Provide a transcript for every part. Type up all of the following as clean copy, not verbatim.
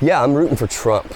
Yeah, I'm rooting for Trump.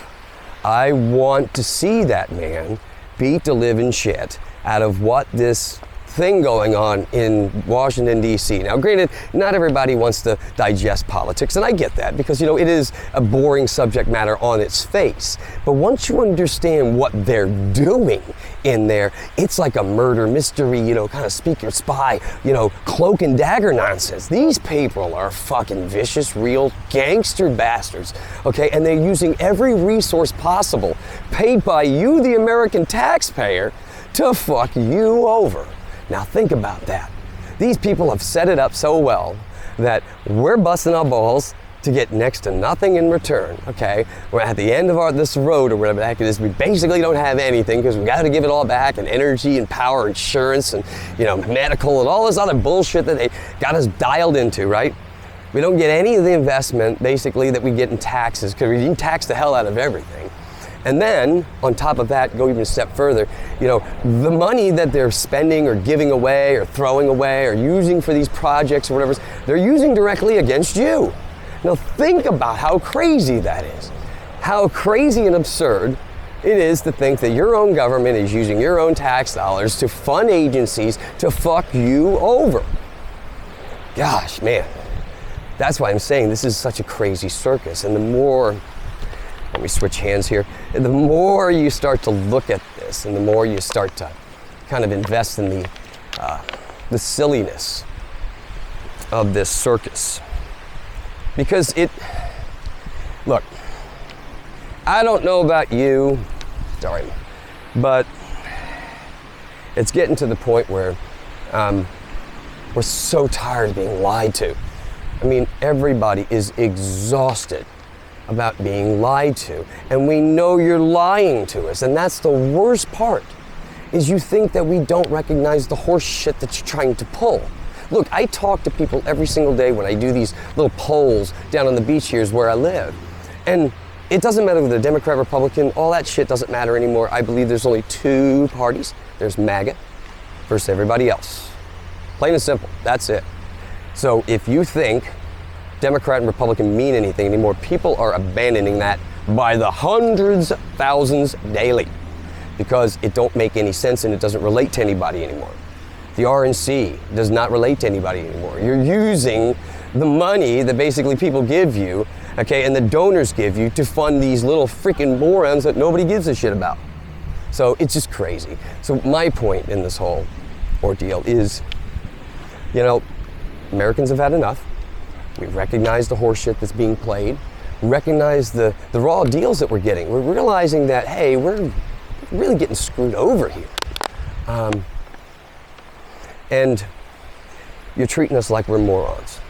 I want to see that man beat the living shit out of what this thing going on in Washington, D.C. Now, granted, not everybody wants to digest politics, and I get that because, you know, it is a boring subject matter on its face. But once you understand what they're doing in there, it's like a murder mystery, you know, kind of speak your spy, you know, cloak and dagger nonsense. These people are fucking vicious, real gangster bastards, okay? And they're using every resource possible, paid by you, the American taxpayer, to fuck you over. Now think about that. These people have set it up so well that we're busting our balls to get next to nothing in return, okay? We're at the end of this road or whatever the heck it is. We basically don't have anything because we got to give it all back, and energy and power, insurance and, you know, medical and all this other bullshit that they got us dialed into, right? We don't get any of the investment basically that we get in taxes because we tax the hell out of everything. And then, on top of that, go even a step further, you know, the money that they're spending or giving away or throwing away or using for these projects or whatever, they're using directly against you. Now think about how crazy that is. How crazy and absurd it is to think that your own government is using your own tax dollars to fund agencies to fuck you over. Gosh, man. That's why I'm saying this is such a crazy circus. And the more, let me switch hands here, and the more you start to look at this and the more you start to kind of invest in the silliness of this circus. Because look, I don't know about you, sorry, but it's getting to the point where we're so tired of being lied to. I mean, everybody is exhausted about being lied to, and we know you're lying to us, and that's the worst part, is you think that we don't recognize the horse shit that you're trying to pull. Look, I talk to people every single day when I do these little polls down on the beach here is where I live, and it doesn't matter whether they're Democrat, Republican, all that shit doesn't matter anymore. I believe there's only two parties. There's MAGA versus everybody else. Plain and simple, that's it. So if you think Democrat and Republican mean anything anymore, people are abandoning that by the hundreds of thousands daily because it don't make any sense and it doesn't relate to anybody anymore. The RNC does not relate to anybody anymore. You're using the money that basically people give you, okay, and the donors give you to fund these little freaking morons that nobody gives a shit about. So it's just crazy. So my point in this whole ordeal is, you know, Americans have had enough. We recognize the horseshit that's being played. We recognize the raw deals that we're getting. We're realizing that, hey, we're really getting screwed over here. And you're treating us like we're morons.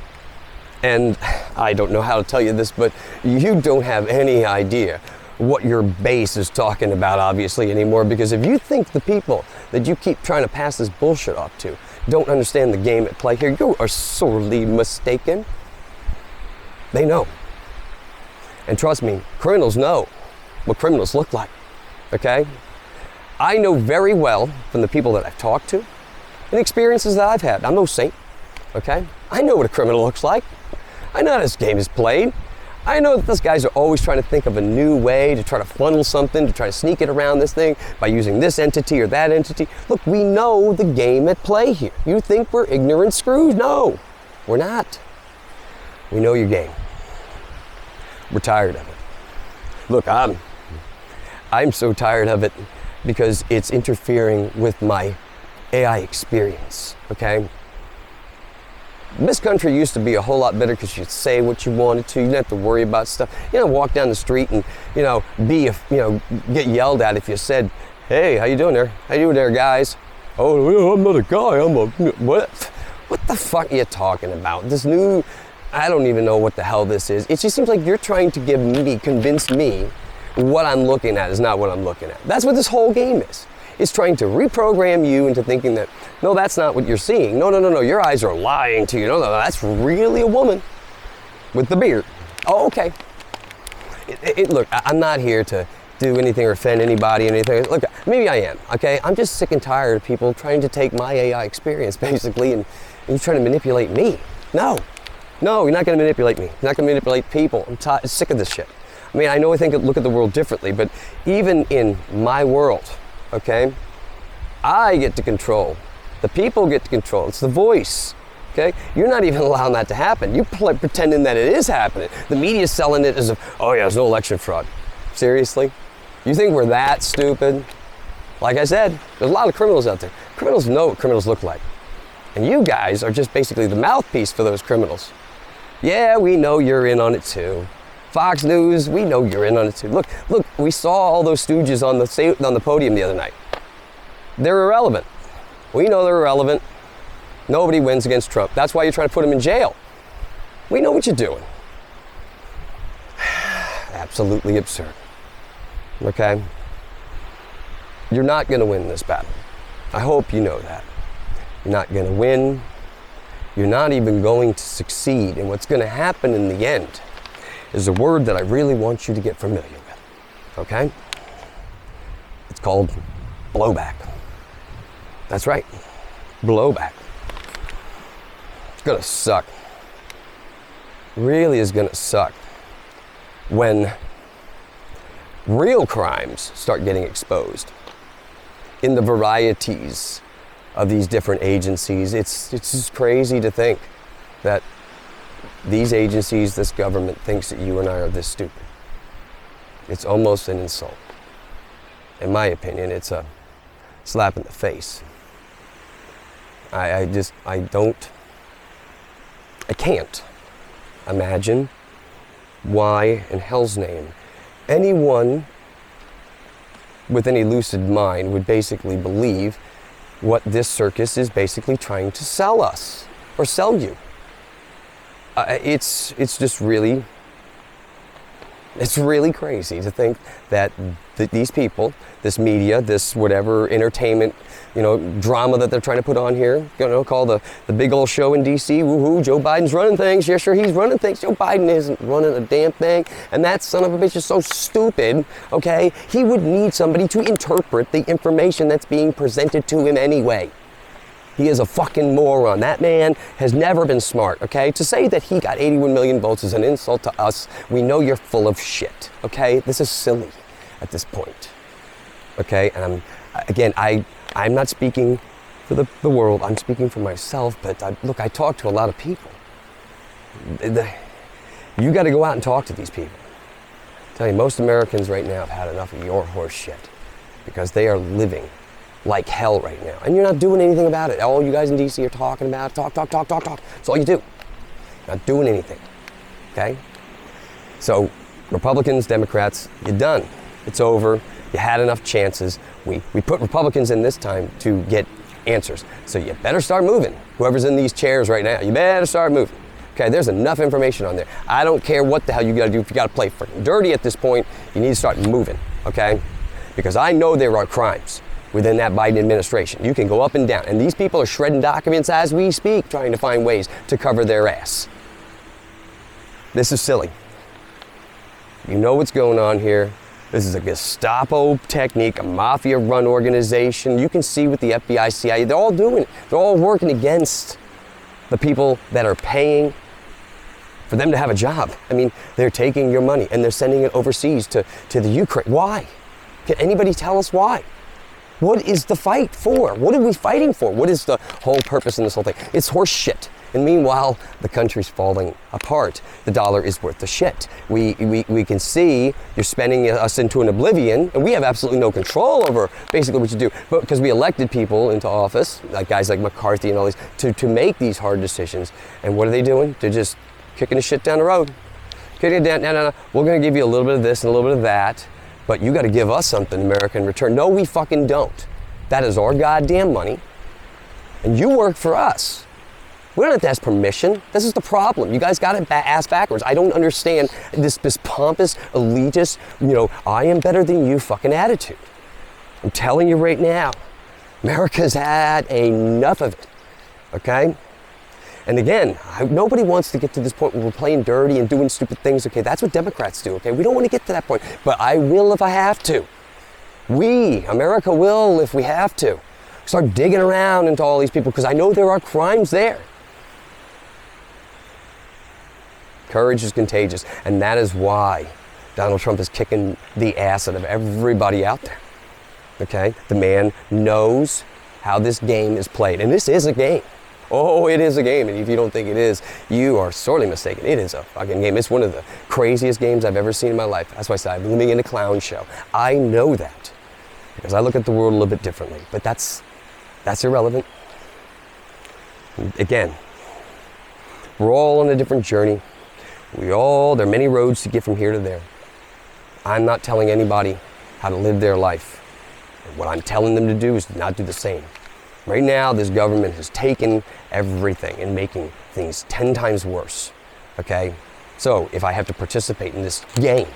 And I don't know how to tell you this, but you don't have any idea what your base is talking about, obviously, anymore, because if you think the people that you keep trying to pass this bullshit off to don't understand the game at play here, you are sorely mistaken. They know. And trust me, criminals know what criminals look like, okay? I know very well from the people that I've talked to and experiences that I've had. I'm no saint, okay? I know what a criminal looks like. I know how this game is played. I know that those guys are always trying to think of a new way to try to funnel something, to try to sneak it around this thing by using this entity or that entity. Look, we know the game at play here. You think we're ignorant screws? No, we're not. We know your game. We're tired of it. Look, I'm so tired of it because it's interfering with my AI experience, okay? This country used to be a whole lot better because you could say what you wanted to. You didn't have to worry about stuff. You know, walk down the street and, you know, get yelled at if you said, hey, how you doing there? How you doing there, guys? Oh, I'm not a guy, I'm a, what? What the fuck are you talking about? This new, I don't even know what the hell this is. It just seems like you're trying to convince me what I'm looking at is not what I'm looking at. That's what this whole game is. It's trying to reprogram you into thinking that, no, that's not what you're seeing. No, your eyes are lying to you. No, that's really a woman with the beard. Oh, okay. Look, I'm not here to do anything or offend anybody or anything. Look, maybe I am, okay? I'm just sick and tired of people trying to take my AI experience, basically, and trying to manipulate me. No, No, you're not going to manipulate me. You're not going to manipulate people. I'm sick of this shit. I mean, I know I look at the world differently, but even in my world, okay, I get to control. The people get to control. It's the voice, okay? You're not even allowing that to happen. You're pretending that it is happening. The media's selling it as if, oh yeah, there's no election fraud. Seriously? You think we're that stupid? Like I said, there's a lot of criminals out there. Criminals know what criminals look like. And you guys are just basically the mouthpiece for those criminals. Yeah, we know you're in on it too. Fox News, we know you're in on it too. Look, we saw all those stooges on the podium the other night. They're irrelevant. We know they're irrelevant. Nobody wins against Trump. That's why you're trying to put him in jail. We know what you're doing. Absolutely absurd. Okay? You're not going to win this battle. I hope you know that. You're not going to win. You're not even going to succeed. And what's going to happen in the end is a word that I really want you to get familiar with. Okay? It's called blowback. That's right. Blowback. It's going to suck. Really is going to suck when real crimes start getting exposed in the varieties of these different agencies. It's just crazy to think that these agencies, this government thinks that you and I are this stupid. It's almost an insult. In my opinion, it's a slap in the face. I can't imagine why in hell's name anyone with any lucid mind would basically believe what this circus is basically trying to sell us or sell you. It's just really, it's really crazy to think that these people, this media, this whatever entertainment, drama that they're trying to put on here, called the big old show in DC, woohoo, Joe Biden's running things. Yeah, sure, he's running things. Joe Biden isn't running a damn thing. And that son of a bitch is so stupid, okay? He would need somebody to interpret the information that's being presented to him anyway. He is a fucking moron. That man has never been smart, okay? To say that he got 81 million votes is an insult to us. We know you're full of shit, okay? This is silly at this point, okay? And I'm not speaking for the world. I'm speaking for myself, but I talk to a lot of people. You got to go out and talk to these people. I tell you, most Americans right now have had enough of your horse shit because they are living like hell right now. And you're not doing anything about it. All you guys in DC are talking about, talk. That's all you do. Not doing anything, okay? So Republicans, Democrats, you're done. It's over. You had enough chances. We put Republicans in this time to get answers. So you better start moving. Whoever's in these chairs right now, you better start moving. Okay, there's enough information on there. I don't care what the hell you gotta do. If you gotta play freaking dirty at this point, you need to start moving, okay? Because I know there are crimes within that Biden administration. You can go up and down. And these people are shredding documents as we speak, trying to find ways to cover their ass. This is silly. You know what's going on here. This is a Gestapo technique, a mafia-run organization. You can see with the FBI, CIA, they're all doing it. They're all working against the people that are paying for them to have a job. I mean, they're taking your money and they're sending it overseas to the Ukraine. Why? Can anybody tell us why? What is the fight for? What are we fighting for? What is the whole purpose in this whole thing? It's horse shit. And meanwhile, the country's falling apart. The dollar is worth the shit. We can see you're spending us into an oblivion, and we have absolutely no control over basically what you do. But because we elected people into office, like guys like McCarthy and all these, to make these hard decisions. And what are they doing? They're just kicking the shit down the road. Kicking it down. No. We're going to give you a little bit of this and a little bit of that, but you got to give us something, America, in return. No, we fucking don't. That is our goddamn money, and you work for us. We don't have to ask permission. This is the problem. You guys got it ass backwards. I don't understand this pompous, elitist, I am better than you fucking attitude. I'm telling you right now, America's had enough of it, okay? And again, nobody wants to get to this point where we're playing dirty and doing stupid things, okay? That's what Democrats do, okay? We don't want to get to that point, but I will if I have to. America will if we have to. Start digging around into all these people because I know there are crimes there. Courage is contagious, and that is why Donald Trump is kicking the ass out of everybody out there, okay? The man knows how this game is played, and this is a game. Oh, it is a game, and if you don't think it is, you are sorely mistaken. It is a fucking game. It's one of the craziest games I've ever seen in my life. That's why I said I've been living in a clown show. I know that because I look at the world a little bit differently, but that's irrelevant. Again, we're all on a different journey. There are many roads to get from here to there. I'm not telling anybody how to live their life. What I'm telling them to do is not do the same. Right now, this government has taken everything and making things 10 times worse, okay? So if I have to participate in this game,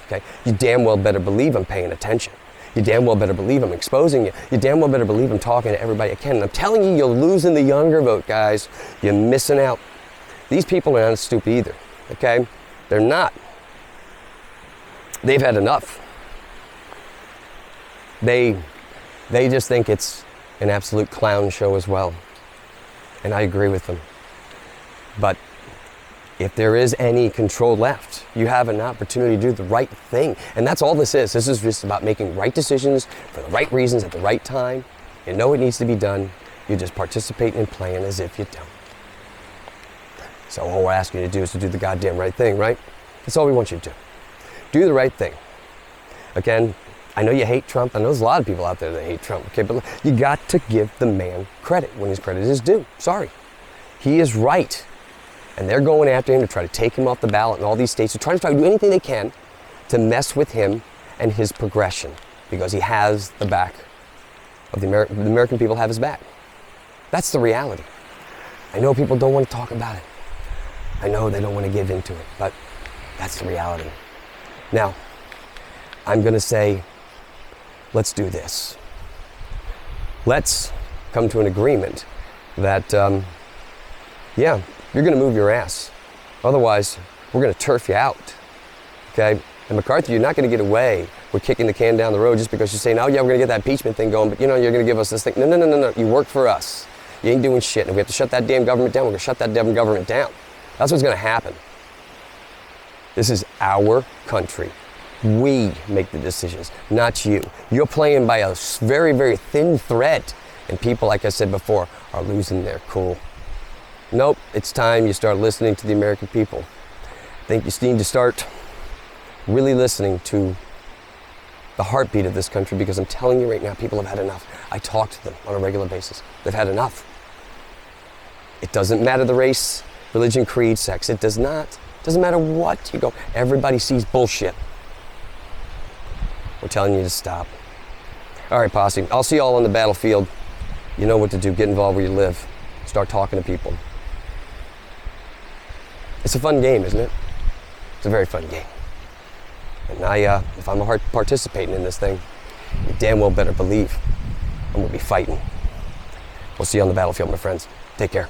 okay, you damn well better believe I'm paying attention. You damn well better believe I'm exposing you. You damn well better believe I'm talking to everybody I can. And I'm telling you, you're losing the younger vote, guys. You're missing out. These people are not stupid either, okay? They're not. They've had enough. They just think it's an absolute clown show as well. And I agree with them. But if there is any control left, you have an opportunity to do the right thing. And that's all this is. This is just about making right decisions for the right reasons at the right time. You know it needs to be done. You just participate in playing as if you don't. So all we're asking you to do is to do the goddamn right thing, right? That's all we want you to do. Do the right thing. Again, I know you hate Trump. I know there's a lot of people out there that hate Trump, okay? But you got to give the man credit when his credit is due. Sorry. He is right. And they're going after him to try to take him off the ballot in all these states. They're trying to do anything they can to mess with him and his progression because he has the back of the American people have his back. That's the reality. I know people don't want to talk about it. I know they don't want to give into it, but that's the reality. Now, I'm going to say, let's do this. Let's come to an agreement that, yeah, you're going to move your ass. Otherwise, we're going to turf you out, okay? And McCarthy, you're not going to get away with kicking the can down the road just because you're saying, oh, yeah, we're going to get that impeachment thing going, but, you know, you're going to give us this thing. No. You work for us. You ain't doing shit. And if we have to shut that damn government down, we're going to shut that damn government down. That's what's going to happen. This is our country. We make the decisions, not you. You're playing by a very, very thin thread. And people, like I said before, are losing their cool. Nope, it's time you start listening to the American people. I think you need to start really listening to the heartbeat of this country because I'm telling you right now, people have had enough. I talk to them on a regular basis. They've had enough. It doesn't matter the race, religion, creed, sex. It does not. It doesn't matter what you go. Everybody sees bullshit. We're telling you to stop. All right, posse. I'll see you all on the battlefield. You know what to do. Get involved where you live. Start talking to people. It's a fun game, isn't it? It's a very fun game. And if I'm participating in this thing, you damn well better believe I'm going to be fighting. We'll see you on the battlefield, my friends. Take care.